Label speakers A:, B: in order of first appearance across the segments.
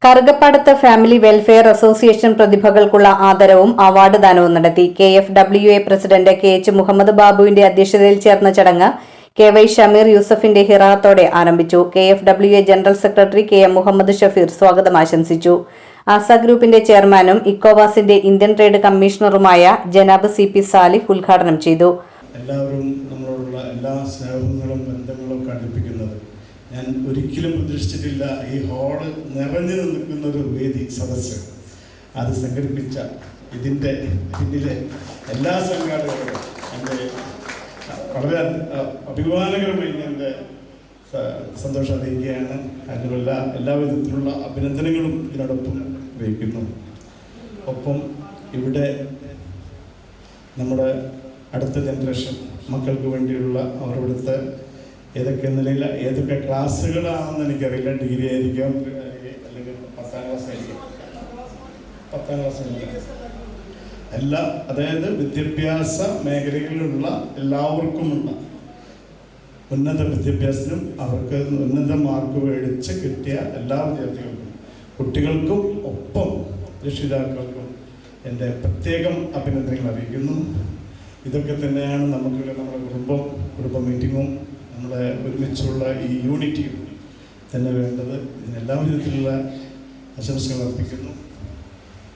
A: Karukappadath family welfare association പ്രതിഭകൾക്കുള്ള ആദരവും award ദാനവും നടത്തി. KFWA president KH Muhammad ബാബുവിന്റെ അധ്യക്ഷതയിൽ ചേർന്ന ചടങ്ങ് KY ഷമീർ യൂസഫിന്റെ ഹിറാത്തോടെ ആരംഭിച്ചു. KFWA general secretary KM Muhammad Shafeer സ്വാഗതം ആശംസിച്ചു. ആസ ഗ്രൂപ്പിന്റെ ചെയർമാനും ഇക്കോവാസിന്റെ ഇന്ത്യൻ ട്രേഡ് കമ്മീഷണറുമായ ജനാബ് CP സാലിഹ് ഉദ്ഘാടനം ചെയ്തു.
B: എല്ലാവരും നമ്മളോടുള്ള എല്ലാ സ്നേഹങ്ങളും ബന്ധങ്ങളും കടുപ്പിക്കുന്നത് ഞാൻ ഒരിക്കലും പ്രതീക്ഷിച്ചിട്ടില്ല. ഈ ഹാള് നിറഞ്ഞു നിൽക്കുന്ന ഒരു വേദി സദസ്സ് അത് സംഘടിപ്പിച്ച ഇതിൻ്റെ പിന്നിലെ എല്ലാ സംഘാടകരും എൻ്റെ വളരെ അഭിമാനകരമായി എൻ്റെ സന്തോഷം അറിയിക്കുകയാണ്. അതിനുള്ള എല്ലാവിധത്തിലുള്ള അഭിനന്ദനങ്ങളും ഇതിനോടൊപ്പം അറിയിക്കുന്നു. ഒപ്പം ഇവിടെ നമ്മുടെ അടുത്ത ജനറേഷൻ മക്കൾക്ക് വേണ്ടിയുള്ള അവരുടെ ഏതൊക്കെ നിലയിൽ ഏതൊക്കെ ക്ലാസ്സുകളാണെന്ന് എനിക്കറിയില്ല. ഡിഗ്രി ആയിരിക്കാം, അല്ലെങ്കിൽ 10ാം ക്ലാസ് ആയിരിക്കും. 10ാം ക്ലാസ് എല്ലാ, അതായത് വിദ്യാഭ്യാസ മേഖലകളിലുള്ള എല്ലാവർക്കുമുള്ള ഉന്നത വിദ്യാഭ്യാസത്തിനും അവർക്ക് ഉന്നത മാർക്ക് മേടിച്ച് കിട്ടിയ എല്ലാ വിദ്യാർത്ഥികൾക്കും, കുട്ടികൾക്കും ഒപ്പം രക്ഷിതാക്കൾക്കും എൻ്റെ പ്രത്യേകം അഭിനന്ദനങ്ങൾ അറിയിക്കുന്നു. ഇതൊക്കെ തന്നെയാണ് നമ്മുടെ കുടുംബ മീറ്റിങ്ങും നമ്മുടെ ഒരുമിച്ചുള്ള ഈ യൂണിറ്റിയും തന്നെ വേണ്ടത്. ഇതിനെല്ലാ വിധത്തിലുള്ള ആശംസകൾ അർപ്പിക്കുന്നു.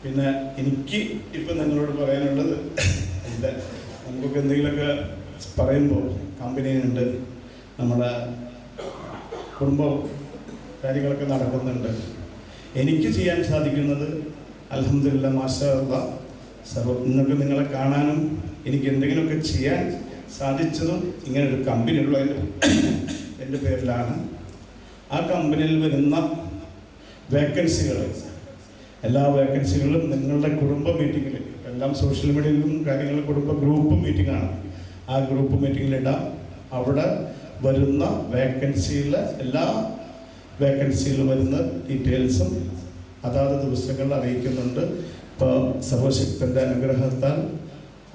B: പിന്നെ എനിക്ക് ഇപ്പം നിങ്ങളോട് പറയാനുള്ളത്, അതിൻ്റെ നമുക്കൊക്കെ എന്തെങ്കിലുമൊക്കെ പറയുമ്പോൾ കമ്പനിയുണ്ട്, നമ്മുടെ കുടുംബ കാര്യങ്ങളൊക്കെ നടക്കുന്നുണ്ട്. എനിക്ക് ചെയ്യാൻ സാധിക്കുന്നത് അൽഹംദുലില്ലാ മാഷാ അല്ലാഹ് ഇന്നൊക്കെ നിങ്ങളെ കാണാനും എനിക്ക് എന്തെങ്കിലുമൊക്കെ ചെയ്യാൻ സാധിച്ചതും ഇങ്ങനൊരു കമ്പനി ഉള്ളതിൻ്റെ എൻ്റെ പേരിലാണ്. ആ കമ്പനിയിൽ വരുന്ന വേക്കൻസികൾ, എല്ലാ വേക്കൻസികളും നിങ്ങളുടെ കുടുംബ മീറ്റിങ്ങിൽ, എല്ലാം സോഷ്യൽ മീഡിയയിലും കാര്യങ്ങളും കുടുംബ ഗ്രൂപ്പ് മീറ്റിംഗാണ്, ആ ഗ്രൂപ്പ് മീറ്റിങ്ങിലിടാം. അവിടെ വരുന്ന വേക്കൻസിയിലെ എല്ലാ വേക്കൻസിയിൽ വരുന്ന ഡീറ്റെയിൽസും അതാത് ദിവസങ്ങളിൽ അറിയിക്കുന്നുണ്ട്. ഇപ്പോൾ സർവശക്തൻ്റെ അനുഗ്രഹത്താൽ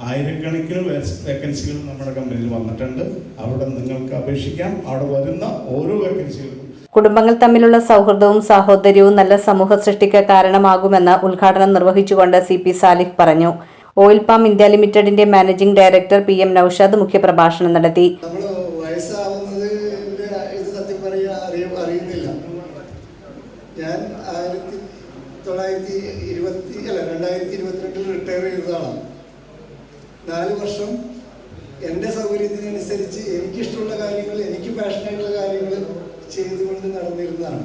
B: ആയിരക്കണക്കിന് വേക്കൻസികൾ നമ്മുടെ കമ്പനിയിൽ വന്നിട്ടുണ്ട്. അവിടെ നിങ്ങൾക്ക് അപേക്ഷിക്കാം. അവിടെ വരുന്ന ഓരോ വേക്കൻസികളും
A: കുടുംബങ്ങൾ തമ്മിലുള്ള സൗഹൃദവും സാഹോദര്യവും നല്ല സമൂഹ സൃഷ്ടിക്ക് കാരണമാകുമെന്ന് ഉദ്ഘാടനം നിർവഹിച്ചുകൊണ്ട് CP സാലിഹ് പറഞ്ഞു. ഓയിൽ പാം ഇന്ത്യ ലിമിറ്റഡിന്റെ മാനേജിംഗ് ഡയറക്ടർ PM നൌഷാദ് മുഖ്യപ്രഭാഷണം നടത്തി.
C: ഞാൻ 2022 റിട്ടയർ ചെയ്തതാണ്. 4 വർഷം എൻ്റെ സൗകര്യത്തിനനുസരിച്ച് എനിക്കിഷ്ടമുള്ള കാര്യങ്ങൾ, എനിക്ക് പാഷനായിട്ടുള്ള കാര്യങ്ങൾ ചെയ്തുകൊണ്ട് നടന്നിരുന്നതാണ്.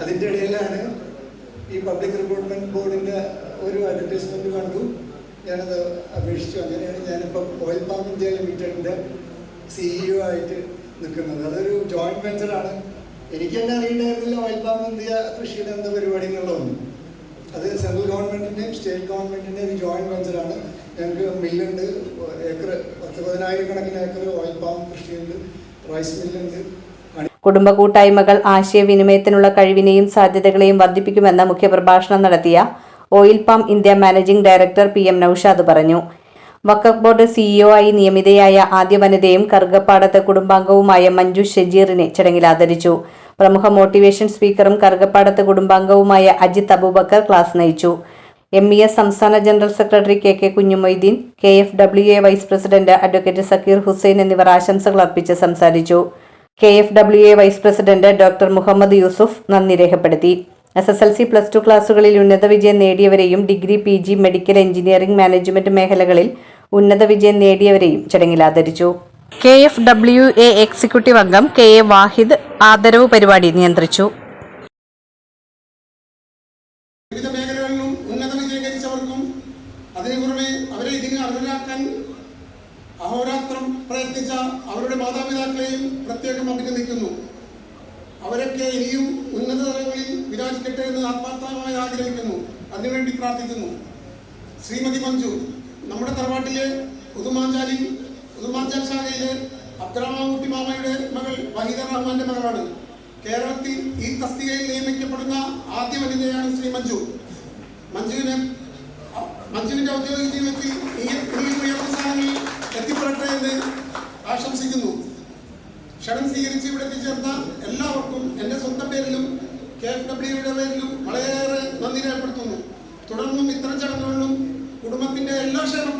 C: അതിൻ്റെ ഇടയിലാണ് ഈ പബ്ലിക് റിക്രൂട്ട്മെൻറ്റ് ബോർഡിൻ്റെ ഒരു അഡ്വർടൈസ്മെൻറ്റ് കണ്ടു. ഞാനത് അപേക്ഷിച്ചു. അങ്ങനെയാണ് ഞാനിപ്പം ഓയിൽ പാം ഇന്ത്യ ലിമിറ്റഡിൻ്റെ CEO ആയിട്ട് നിൽക്കുന്നത്. അതൊരു ജോയിൻറ്റ് വെഞ്ചറാണ്. എനിക്ക് തന്നെ അറിയണ്ടായിരുന്നില്ല ഓയിൽ പാം ഇന്ത്യ കൃഷിയുടെ എന്താ പരിപാടി എന്നുള്ളതൊന്നും. അത് സെൻട്രൽ ഗവൺമെൻറ്റിൻ്റെയും സ്റ്റേറ്റ് ഗവൺമെൻറ്റിൻ്റെയും ഒരു ജോയിൻറ്റ് വെഞ്ചറാണ്. ഞങ്ങൾക്ക് മില്ലുണ്ട്, ഏക്കർ 10,000 കണക്കിന് ഏക്കർ ഓയിൽ പാം കൃഷിയുണ്ട്, റൈസ് മില്ലുണ്ട്.
A: കുടുംബ കൂട്ടായ്മകൾ ആശയവിനിമയത്തിനുള്ള കഴിവിനെയും സാധ്യതകളെയും വർദ്ധിപ്പിക്കുമെന്ന് മുഖ്യപ്രഭാഷണം നടത്തിയ oil palm India managing director PM Naushad പറഞ്ഞു. വഖഫ് ബോർഡ് CEO ആയി നിയമിതയായ ആദ്യ വനിതയും കറുകപ്പാടത്ത് കുടുംബാംഗവുമായ മഞ്ജു ഷജീറിനെ ചടങ്ങിൽ ആദരിച്ചു. പ്രമുഖ മോട്ടിവേഷൻ സ്പീക്കറും കറുകപ്പാടത്ത് കുടുംബാംഗവുമായ അജിത് അബൂബക്കർ ക്ലാസ് നയിച്ചു. MES സംസ്ഥാന general secretary KK Kunhimoideen, KFWA vice president advocate Sakeer Hussain എന്നിവർ ആശംസകൾ അർപ്പിച്ച് സംസാരിച്ചു. KFWA vice president doctor Muhammed Yusuf നന്ദി രേഖപ്പെടുത്തി. SSLC +2 ക്ലാസുകളിൽ ഉന്നത വിജയം നേടിയവരെയും degree PG medical engineering management മേഖലകളിൽ ഉന്നത വിജയം നേടിയവരെയും ചടങ്ങിൽ ആദരിച്ചു. KFWA എക്സിക്യൂട്ടീവ് അംഗം KA വാഹിദ് ആദരവ് പരിപാടി നിയന്ത്രിച്ചു.
D: വിവിധ മേഖലകളിലും ഉന്നത വിജയം കൈവരിച്ചവർക്കും അതിനു പുറമെ അവരെ ഇതിന് അർഹരാക്കാൻ അഹോരാത്രം പ്രയത്നിച്ച അവരുടെ മാതാപിതാക്കളെയും പ്രത്യേകം അഭിനന്ദിക്കുന്നു. അവരൊക്കെ ഇനിയും ഉന്നത തലങ്ങളിൽ വിരാജിക്കട്ടെ എന്ന് ആത്മാർത്ഥമായി ആഗ്രഹിക്കുന്നു. അതിനുവേണ്ടി പ്രാർത്ഥിക്കുന്നു. ശ്രീമതി മഞ്ജു നമ്മുടെ തറവാട്ടിലെ ഉദുമാഞ്ചാൽ ശാഖയിലെ അബ്ദുറഹ്മാൻകുട്ടി മാമയുടെ മകൾ വഹീദ റഹ്മാന്റെ മകളാണ്. കേരളത്തിൽ ഈ തസ്തികയിൽ നിയമിക്കപ്പെടുന്ന ആദ്യ വനിതയാണ് ശ്രീ മഞ്ജു. മഞ്ജുവിന്റെ ഔദ്യോഗിക ജീവിതത്തിൽ ഈ ഉയർന്ന സ്ഥാനങ്ങളിൽ എത്തിപ്പെടട്ടെ എന്ന് ആശംസിക്കുന്നു. ക്ഷണം സ്വീകരിച്ച് ഇവിടെ എത്തിച്ചേർന്ന എല്ലാവർക്കും എൻ്റെ സ്വന്തം പേരിലും KFWയുടെ പേരിലും വളരെയേറെ നന്ദി രേഖപ്പെടുത്തുന്നു. തുടർന്നും ഇത്തരം ചടങ്ങുകളിലും കുടുംബത്തിന്റെ എല്ലാ ക്ഷേമ